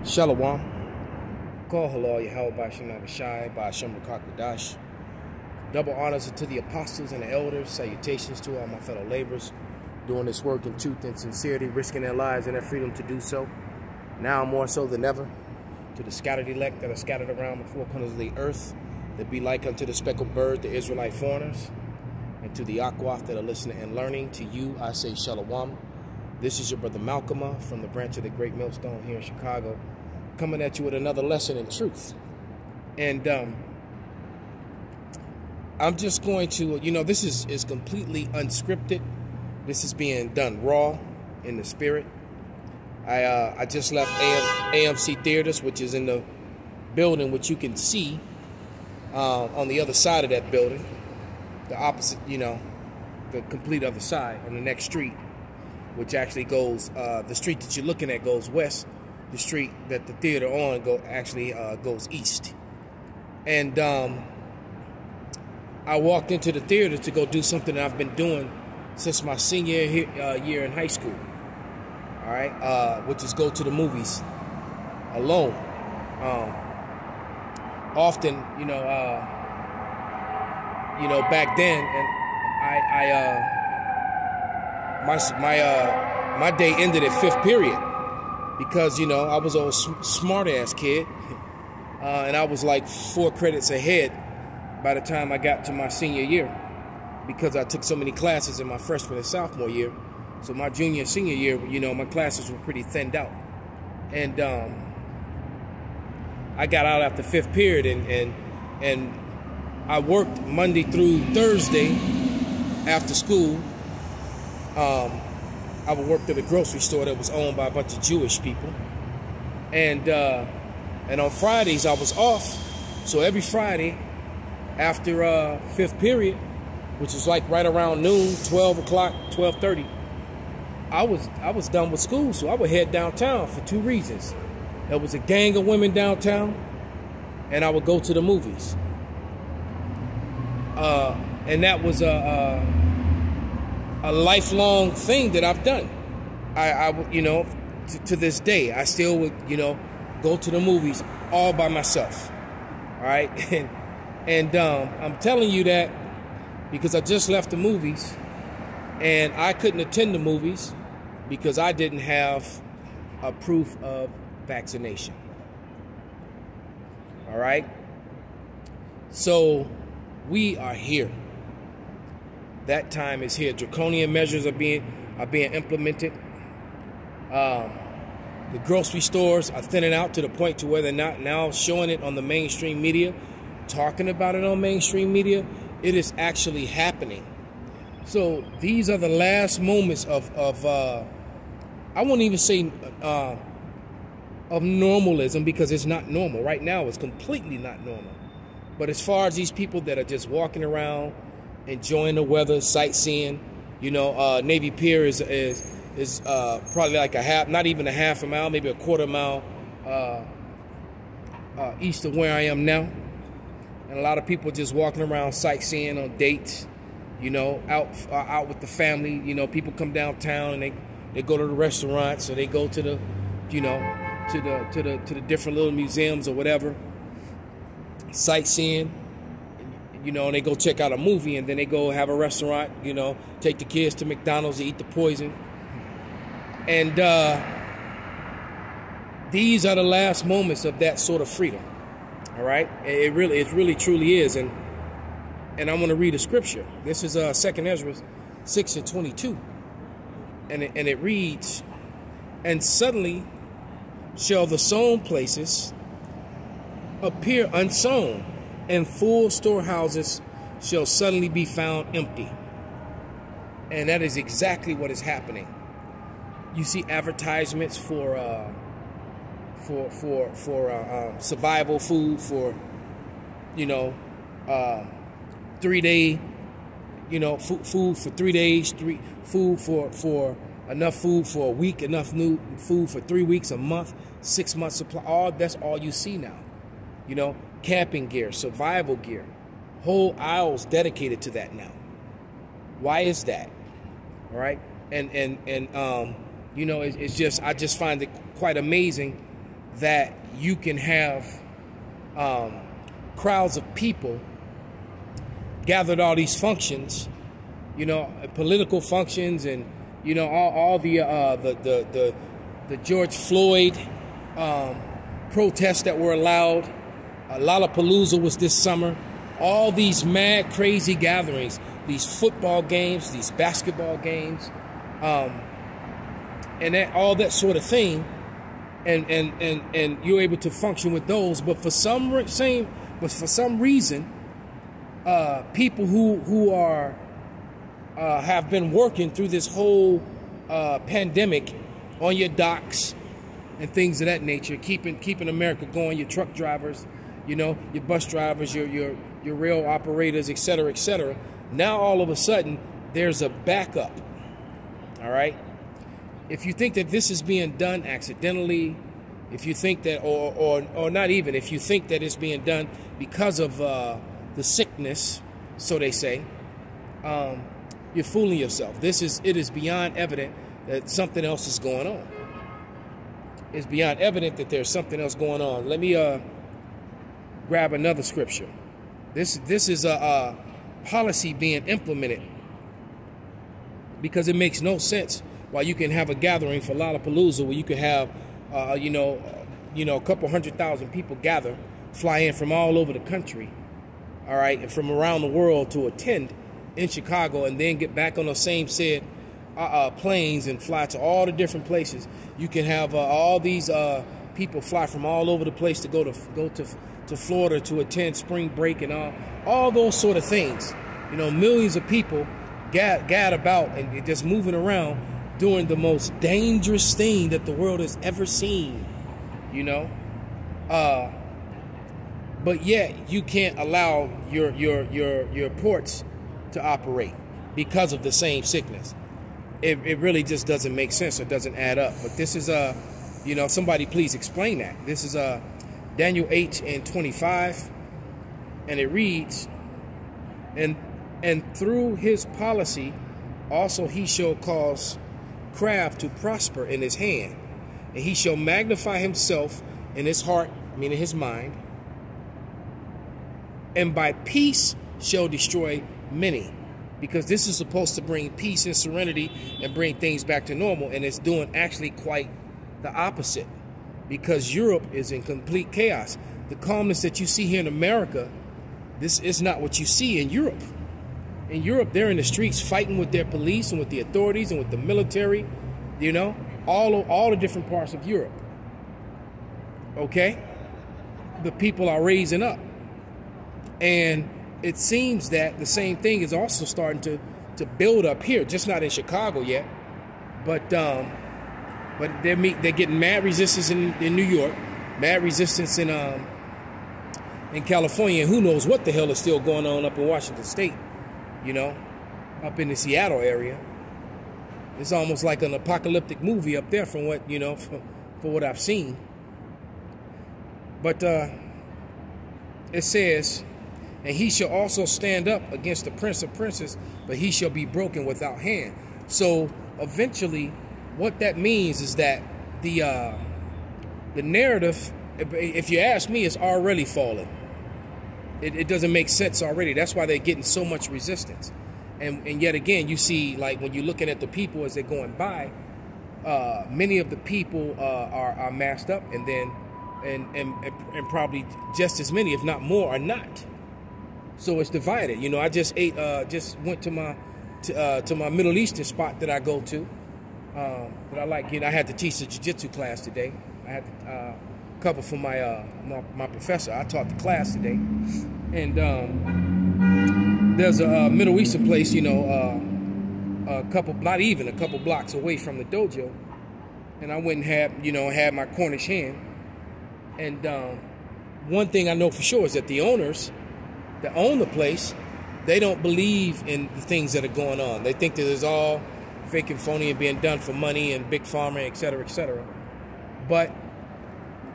Shalom. Call halal Yahweh Bashim Nabashai Bashim Rakakadash. Double honors to the apostles and the elders. Salutations to all my fellow laborers doing this work in truth and sincerity, risking their lives and their freedom to do so. Now more so than ever, to the scattered elect that are scattered around the four corners of the earth, that be like unto the speckled bird, the Israelite foreigners, and to the Akwaf that are listening and learning. To you, I say Shalom. This is your brother Malcolm from the branch of the Great Millstone here in Chicago, coming at you with another lesson in truth. And I'm just going to, this is completely unscripted. This is being done raw in the spirit. I just left AMC Theaters, which is in the building, which you can see on the other side of that building, the opposite, the complete other side on the next street, which actually goes, the street that you're looking at goes west. The street that the theater on goes east. And I walked into the theater to go do something that I've been doing since my senior year in high school. All right, which is go to the movies alone. Often, back then, and my day ended at fifth period. Because, I was a smart-ass kid, and I was like 4 credits ahead by the time I got to my senior year, because I took so many classes in my freshman and sophomore year. So my junior and senior year, my classes were pretty thinned out. And I got out after fifth period, and I worked Monday through Thursday after school. I would work at a grocery store that was owned by a bunch of Jewish people. And on Fridays, I was off. So every Friday, after fifth period, which was like right around noon, 12 o'clock, 12:30, I was done with school. So I would head downtown for 2 reasons. There was a gang of women downtown, and I would go to the movies. And that was a lifelong thing that I've done. To this day, I still would, go to the movies all by myself. All right, and I'm telling you that because I just left the movies, and I couldn't attend the movies because I didn't have a proof of vaccination. All right, so we are here. That time is here. Draconian measures are being implemented. The grocery stores are thinning out to the point to where they're not now showing it on the mainstream media, talking about it on mainstream media. It is actually happening. So these are the last moments of I won't even say of normalism, because it's not normal. Right now it's completely not normal. But as far as these people that are just walking around, enjoying the weather, sightseeing, Navy Pier is probably like not even a half a mile, maybe a quarter mile east of where I am now. And a lot of people just walking around sightseeing on dates, out with the family. People come downtown and they go to the restaurants, or they go to the, to the different little museums or whatever, sightseeing. And they go check out a movie, and then they go have a restaurant, take the kids to McDonald's to eat the poison. And these are the last moments of that sort of freedom. All right? It really truly is. And I want to read a scripture. This is 2 Ezra 6:22. And it reads, "And suddenly shall the sown places appear unsown, and full storehouses shall suddenly be found empty." And that is exactly what is happening. You see advertisements for survival food, for 3-day, food for 3 days, food for enough food for a week, enough new food for 3 weeks, a month, 6 months supply. That's all you see now. Camping gear, survival gear, whole aisles dedicated to that now. Why is that? All right, and it's just, I just find it quite amazing that you can have crowds of people gathered at all these functions, you know, political functions, and you know all the George Floyd protests that were allowed. Lollapalooza was this summer. All these mad, crazy gatherings, these football games, these basketball games, and all that sort of thing, and you're able to function with those. But for some reason, people who are have been working through this whole pandemic on your docks and things of that nature, keeping America going. Your truck drivers, you know, your bus drivers, your rail operators, et cetera, et cetera. Now all of a sudden there's a backup. All right. If you think that this is being done accidentally, if you think that, or not even, if you think that it's being done because of the sickness, so they say, you're fooling yourself. It is beyond evident that something else is going on. It's beyond evident that there's something else going on. Let me grab another scripture. This is a policy being implemented because it makes no sense why you can have a gathering for Lollapalooza where you can have you know, a couple 100,000 people gather, fly in from all over the country, all right, and from around the world to attend in Chicago, and then get back on the same said planes and fly to all the different places. You can have all these people fly from all over the place to go to Florida to attend spring break and all those sort of things. You know, millions of people gad about and just moving around doing the most dangerous thing that the world has ever seen. You know, but yet you can't allow your ports to operate because of the same sickness. It really just doesn't make sense. It doesn't add up. But this is you know, somebody please explain that. This is Daniel 8:25, and it reads, and through his policy also he shall cause craft to prosper in his hand, and he shall magnify himself in his heart, meaning his mind, and by peace shall destroy many. Because this is supposed to bring peace and serenity and bring things back to normal, and it's doing actually quite the opposite, because Europe is in complete chaos. The calmness that you see here in America, this is not what you see in Europe. In Europe, they're in the streets fighting with their police and with the authorities and with the military, you know, all the different parts of Europe. Okay? The people are raising up. And it seems that the same thing is also starting to build up here, just not in Chicago yet, but they're getting mad resistance in New York, mad resistance in California, and who knows what the hell is still going on up in Washington State, you know, up in the Seattle area. It's almost like an apocalyptic movie up there from what, you know, for what I've seen. But it says, and he shall also stand up against the prince of princes, but he shall be broken without hand. So eventually, what that means is that the narrative, if you ask me, is already falling. It doesn't make sense already. That's why they're getting so much resistance. And yet again, you see, like when you're looking at the people as they're going by, many of the people are masked up, and then and probably just as many, if not more, are not. So it's divided. You know, I just went to my Middle Eastern spot that I go to, that I like. You know, I had to teach the jiu-jitsu class today. I had to cover for my professor. I taught the class today, and there's a Middle Eastern place, you know, a couple blocks away from the dojo, and I went and had my Cornish hen. And one thing I know for sure is that the owners that own the place, they don't believe in the things that are going on. They think that it's all fake and phony and being done for money and big pharma, et cetera, et cetera. But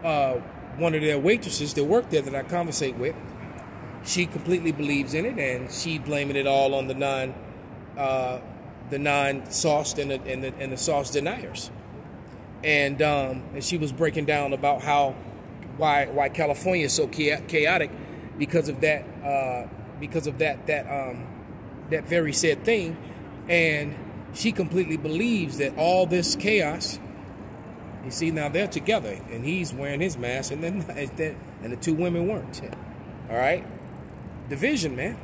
one of their waitresses that work there that I conversate with, she completely believes in it, and she blaming it all on the non-sauced and the sauce deniers. and she was breaking down about why California is so chaotic because of that that very said thing, and she completely believes that all this chaos. You see, now they're together, and he's wearing his mask, and the two women weren't. All right, division, man.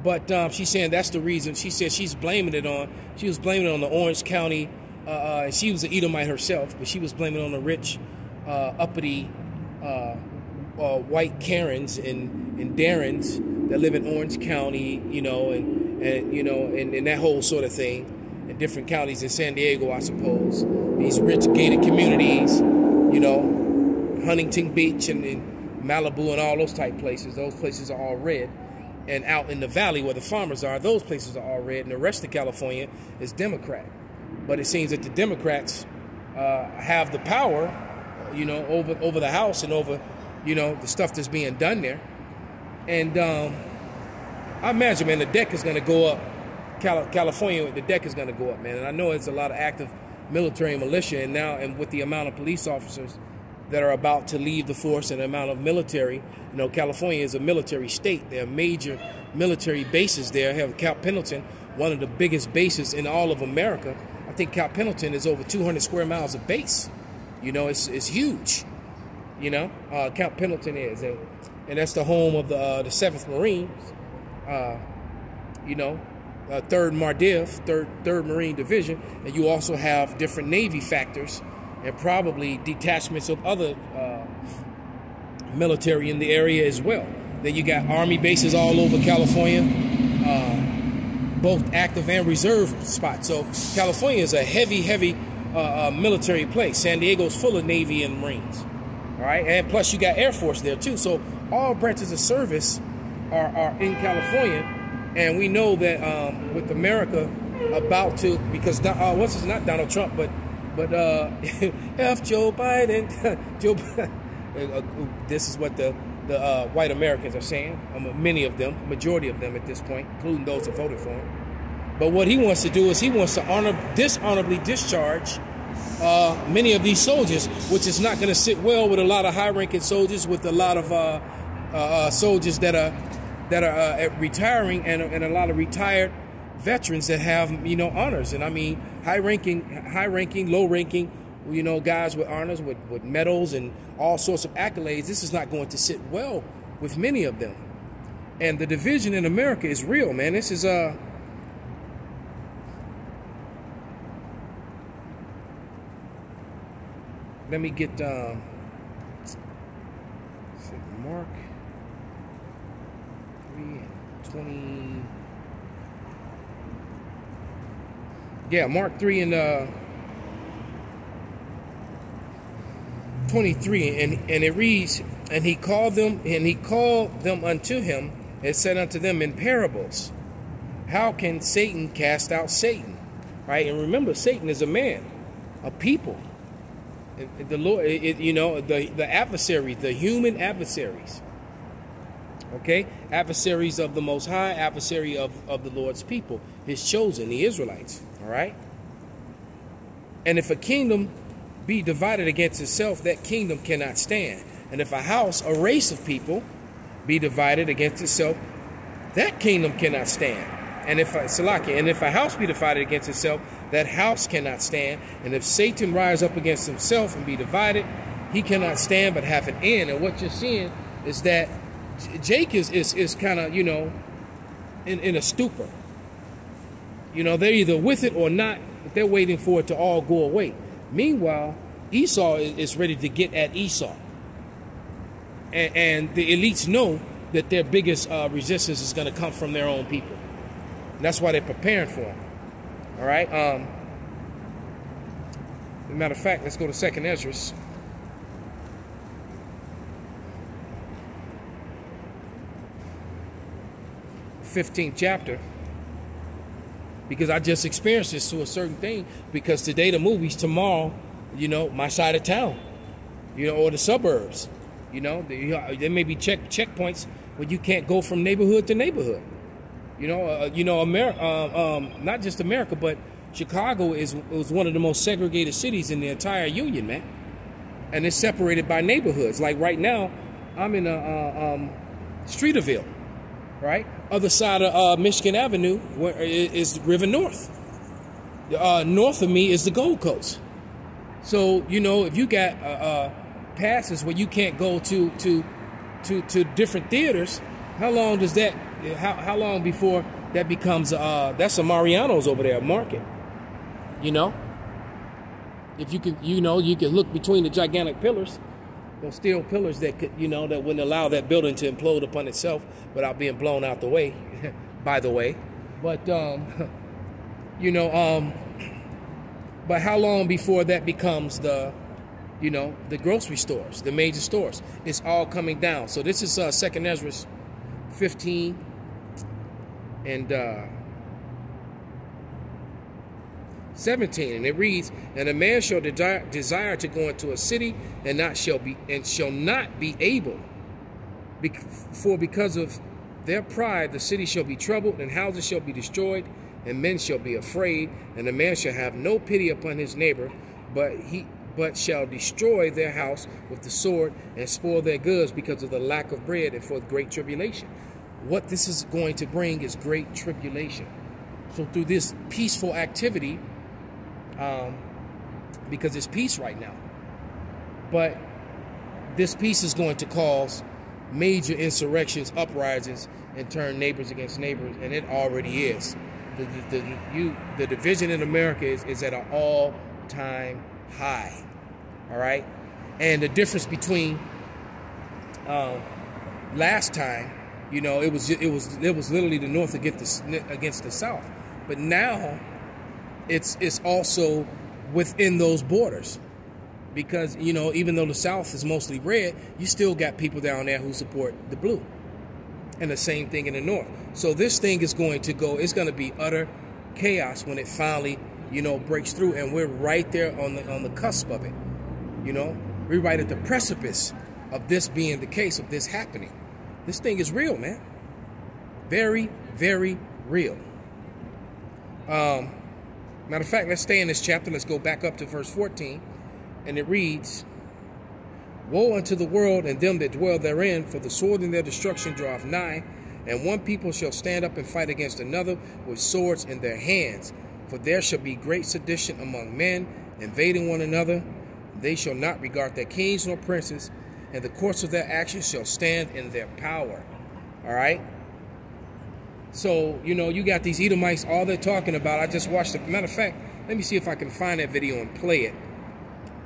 But she's saying that's the reason. She said she was blaming it on the Orange County. She was an Edomite herself, but she was blaming it on the rich, uppity, white Karens and Darrens that live in Orange County, and that whole sort of thing, in different counties in San Diego, I suppose. These rich gated communities, Huntington Beach and Malibu and all those type places. Those places are all red. And out in the valley where the farmers are, those places are all red. And the rest of California is Democrat. But it seems that the Democrats have the power, over the House and over, the stuff that's being done there. And I imagine, man, the deck is going to go up. California, the deck is going to go up, man. And I know it's a lot of active military and militia, and with the amount of police officers that are about to leave the force and the amount of military, California is a military state. There are major military bases there. Have Camp Pendleton, one of the biggest bases in all of America. I think Camp Pendleton is over 200 square miles of base. It's huge. Camp Pendleton is, and that's the home of the 7th Marines. 3rd Mardiv, 3rd Marine Division, and you also have different Navy factors and probably detachments of other military in the area as well. Then you got Army bases all over California, both active and reserve spots. So California is a heavy military place. San Diego's full of Navy and Marines. All right, and plus you got Air Force there too. So all branches of service are in California. And we know that with America about to, because once it's not Donald Trump, but F Joe Biden, this is what the white Americans are saying. Many of them, majority of them at this point, including those who voted for him. But what he wants to do is he wants to dishonorably discharge many of these soldiers, which is not going to sit well with a lot of high-ranking soldiers, with a lot of soldiers that are retiring, and a lot of retired veterans that have honors. And I mean high-ranking, low-ranking, guys with honors, with medals and all sorts of accolades. This is not going to sit well with many of them. And the division in America is real, man. This is let me get Mark 3:20. Yeah, Mark 3 and 23, and it reads, and he called them unto him, and said unto them in parables, how can Satan cast out Satan? Right? And remember, Satan is a man, a people. The Lord, the adversaries, the human adversaries. Okay, adversaries of the Most High, adversary of the Lord's people, His chosen, the Israelites. All right. And if a kingdom be divided against itself, that kingdom cannot stand. And if a house, a race of people, be divided against itself, that kingdom cannot stand. And if a house be divided against itself, that house cannot stand. And if Satan rise up against himself and be divided, he cannot stand but have an end. And what you're seeing is that Jake is kind of, in a stupor. They're either with it or not, but they're waiting for it to all go away. Meanwhile, Esau is ready to get at Esau. And the elites know that their biggest resistance is going to come from their own people. And that's why they're preparing for him. All right. As a matter of fact, let's go to 2nd Ezra. 15th chapter. Because I just experienced this to a certain thing. Because today the movies, tomorrow, my side of town, or the suburbs, there may be checkpoints where you can't go from neighborhood to neighborhood. Not just America, but Chicago was one of the most segregated cities in the entire Union, man. And it's separated by neighborhoods. Like right now, I'm in Streeterville, right? Other side of Michigan Avenue where is River North. North of me is the Gold Coast. So, you know, if you got passes where you can't go to different theaters, how long does that? How long before that becomes that's a Mariano's over there market? You know, if you can, you know, you can look between the gigantic pillars, those steel pillars that could, you know, that wouldn't allow that building to implode upon itself without being blown out the way. By the way, but you know, but how long before that becomes the, you know, the grocery stores, the major stores? It's all coming down. So this is 2nd Ezra 15 and 17, and it reads, "And a man shall desire to go into a city, and shall not be able, for because of their pride the city shall be troubled, and houses shall be destroyed, and men shall be afraid, and a man shall have no pity upon his neighbor, but shall destroy their house with the sword, and spoil their goods because of the lack of bread, and for great tribulation." What this is going to bring is great tribulation. So through this peaceful activity, because it's peace right now, but this peace is going to cause major insurrections, uprisings, and turn neighbors against neighbors, and it already is. The division in America is at an all-time high. All right, and the difference between last time, you know, it was literally the North against the South, but now it's also within those borders, because, you know, even though the South is mostly red, you still got people down there who support the blue, and the same thing in the North. So this thing is going to go, it's going to be utter chaos when it finally, you know, breaks through, and we're right there on the cusp of it. You know, we're right at the precipice of this being the case, of this happening. This thing is real, man. Very, very real. Matter of fact, let's stay in this chapter. Let's go back up to verse 14. And it reads, "Woe unto the world and them that dwell therein, for the sword and their destruction draweth nigh. And one people shall stand up and fight against another with swords in their hands. For there shall be great sedition among men, invading one another. They shall not regard their kings nor princes, and the course of their actions shall stand in their power." All right? So, you know, you got these Edomites, all they're talking about. I just watched it. Matter of fact, let me see if I can find that video and play it.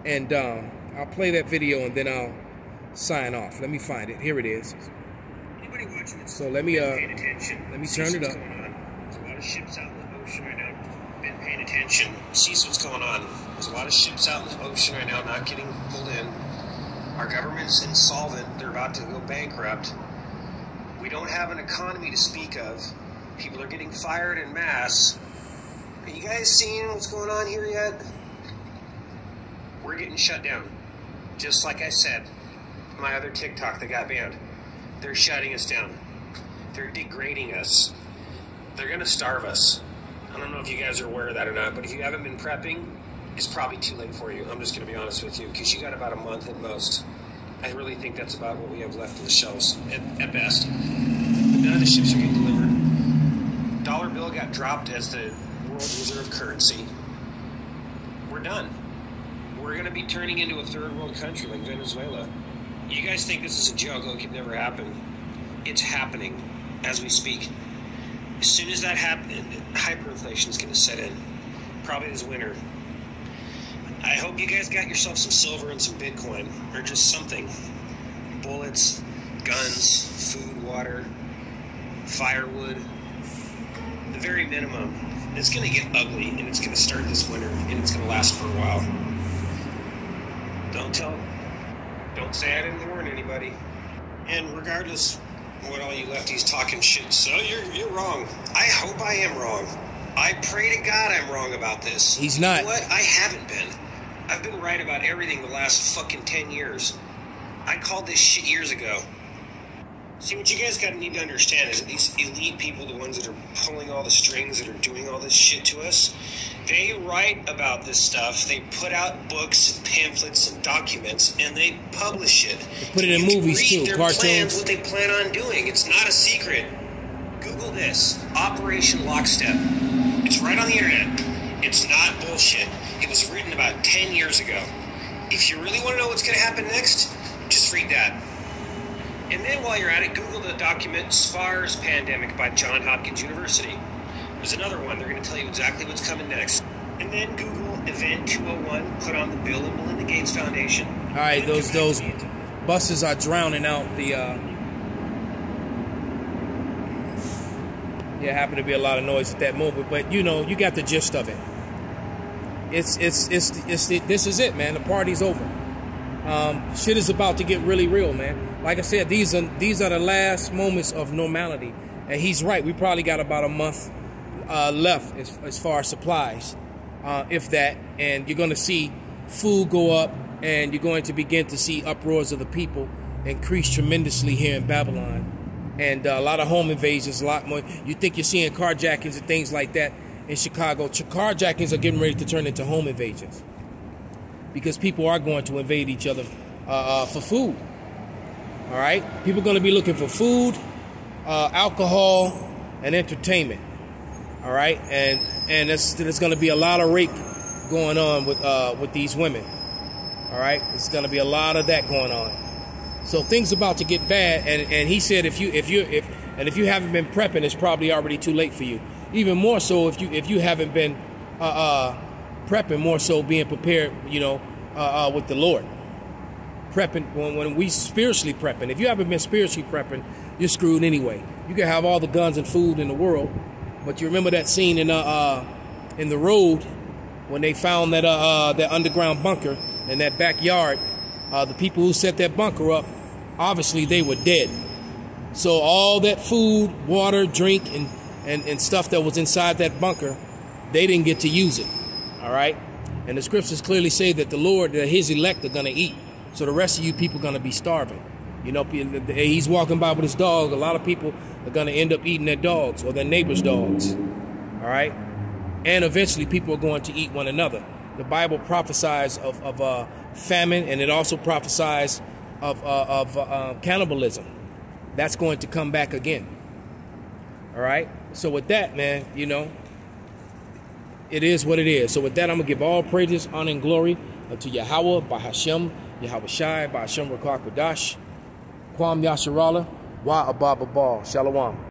And I'll play that video and then I'll sign off. Let me find it. Here it is. Anybody watching this? So let me turn it up. There's a lot of ships out in the ocean right now. Been paying attention. Sees what's going on. There's a lot of ships out in the ocean right now not getting pulled in. Our government's insolvent. They're about to go bankrupt. We don't have an economy to speak of. People are getting fired en masse. Are you guys seeing what's going on here yet? We're getting shut down. Just like I said, my other TikTok that got banned. They're shutting us down. They're degrading us. They're going to starve us. I don't know if you guys are aware of that or not, but if you haven't been prepping, it's probably too late for you. I'm just going to be honest with you, because you got about a month at most. I really think that's about what we have left on the shelves, at best. But none of the ships are getting delivered. Dollar bill got dropped as the world reserve currency. We're done. We're going to be turning into a third world country like Venezuela. You guys think this is a joke, like it never happened. It's happening as we speak. As soon as that happens, hyperinflation is going to set in. Probably this winter. I hope you guys got yourself some silver and some Bitcoin, or just something. Bullets, guns, food, water, firewood. The very minimum. It's going to get ugly, and it's going to start this winter, and it's going to last for a while. Don't say I didn't warn anybody. And regardless of what all you lefties talking shit, so you're wrong. I hope I am wrong. I pray to God I'm wrong about this. He's not. You know what? I haven't been. I've been right about everything the last fucking 10 years. I called this shit years ago. See, what you guys need to understand is that these elite people, the ones that are pulling all the strings, that are doing all this shit to us, they write about this stuff. They put out books and pamphlets and documents, and they publish it. They put it in movies too, cartoons. Plans, what they plan on doing. It's not a secret. Google this, Operation Lockstep. It's right on the internet. It's not bullshit. It was written about 10 years ago. If you really want to know what's going to happen next, just read that. And then while you're at it, Google the document SARS Pandemic by Johns Hopkins University. There's another one. They're going to tell you exactly what's coming next. And then Google Event 201 put on the Bill and Melinda Gates Foundation. All right, those buses are drowning out the... Yeah, happened to be a lot of noise at that moment, but you know, you got the gist of it. This is it, man. The party's over. Shit is about to get really real, man. Like I said, these are the last moments of normality, and he's right. We probably got about a month left as far as supplies, if that. And you're going to see food go up, and you're going to begin to see uproars of the people increase tremendously here in Babylon, and a lot of home invasions, a lot more. You think you're seeing carjackings and things like that in Chicago. Carjackings are getting ready to turn into home invasions, because people are going to invade each other for food. All right? People are going to be looking for food, alcohol, and entertainment. All right? And there's going to be a lot of rape going on with these women. All right? There's going to be a lot of that going on. So things about to get bad. And he said if you haven't been prepping, it's probably already too late for you. Even more so if you haven't been prepping, more so being prepared, you know, with the Lord. Prepping, when we spiritually prepping. If you haven't been spiritually prepping, you're screwed anyway. You can have all the guns and food in the world, but you remember that scene in The Road when they found that underground bunker in that backyard. The people who set that bunker up, obviously they were dead. So all that food, water, drink, and stuff that was inside that bunker, they didn't get to use it. All right? And the scriptures clearly say that the Lord, that his elect are going to eat. So the rest of you people are going to be starving. You know, he's walking by with his dog. A lot of people are going to end up eating their dogs or their neighbors' dogs. All right? And eventually people are going to eat one another. The Bible prophesies of famine, and it also prophesies of cannibalism. That's going to come back again. All right? So with that, man, you know, it is what it is. So with that, I'm going to give all praises, honor, and glory unto Yahweh, by Hashem, Yahweh Shai, by Hashem Rakak Wadash, Kwam Yasharala, Wa Abba Babal. Shalom.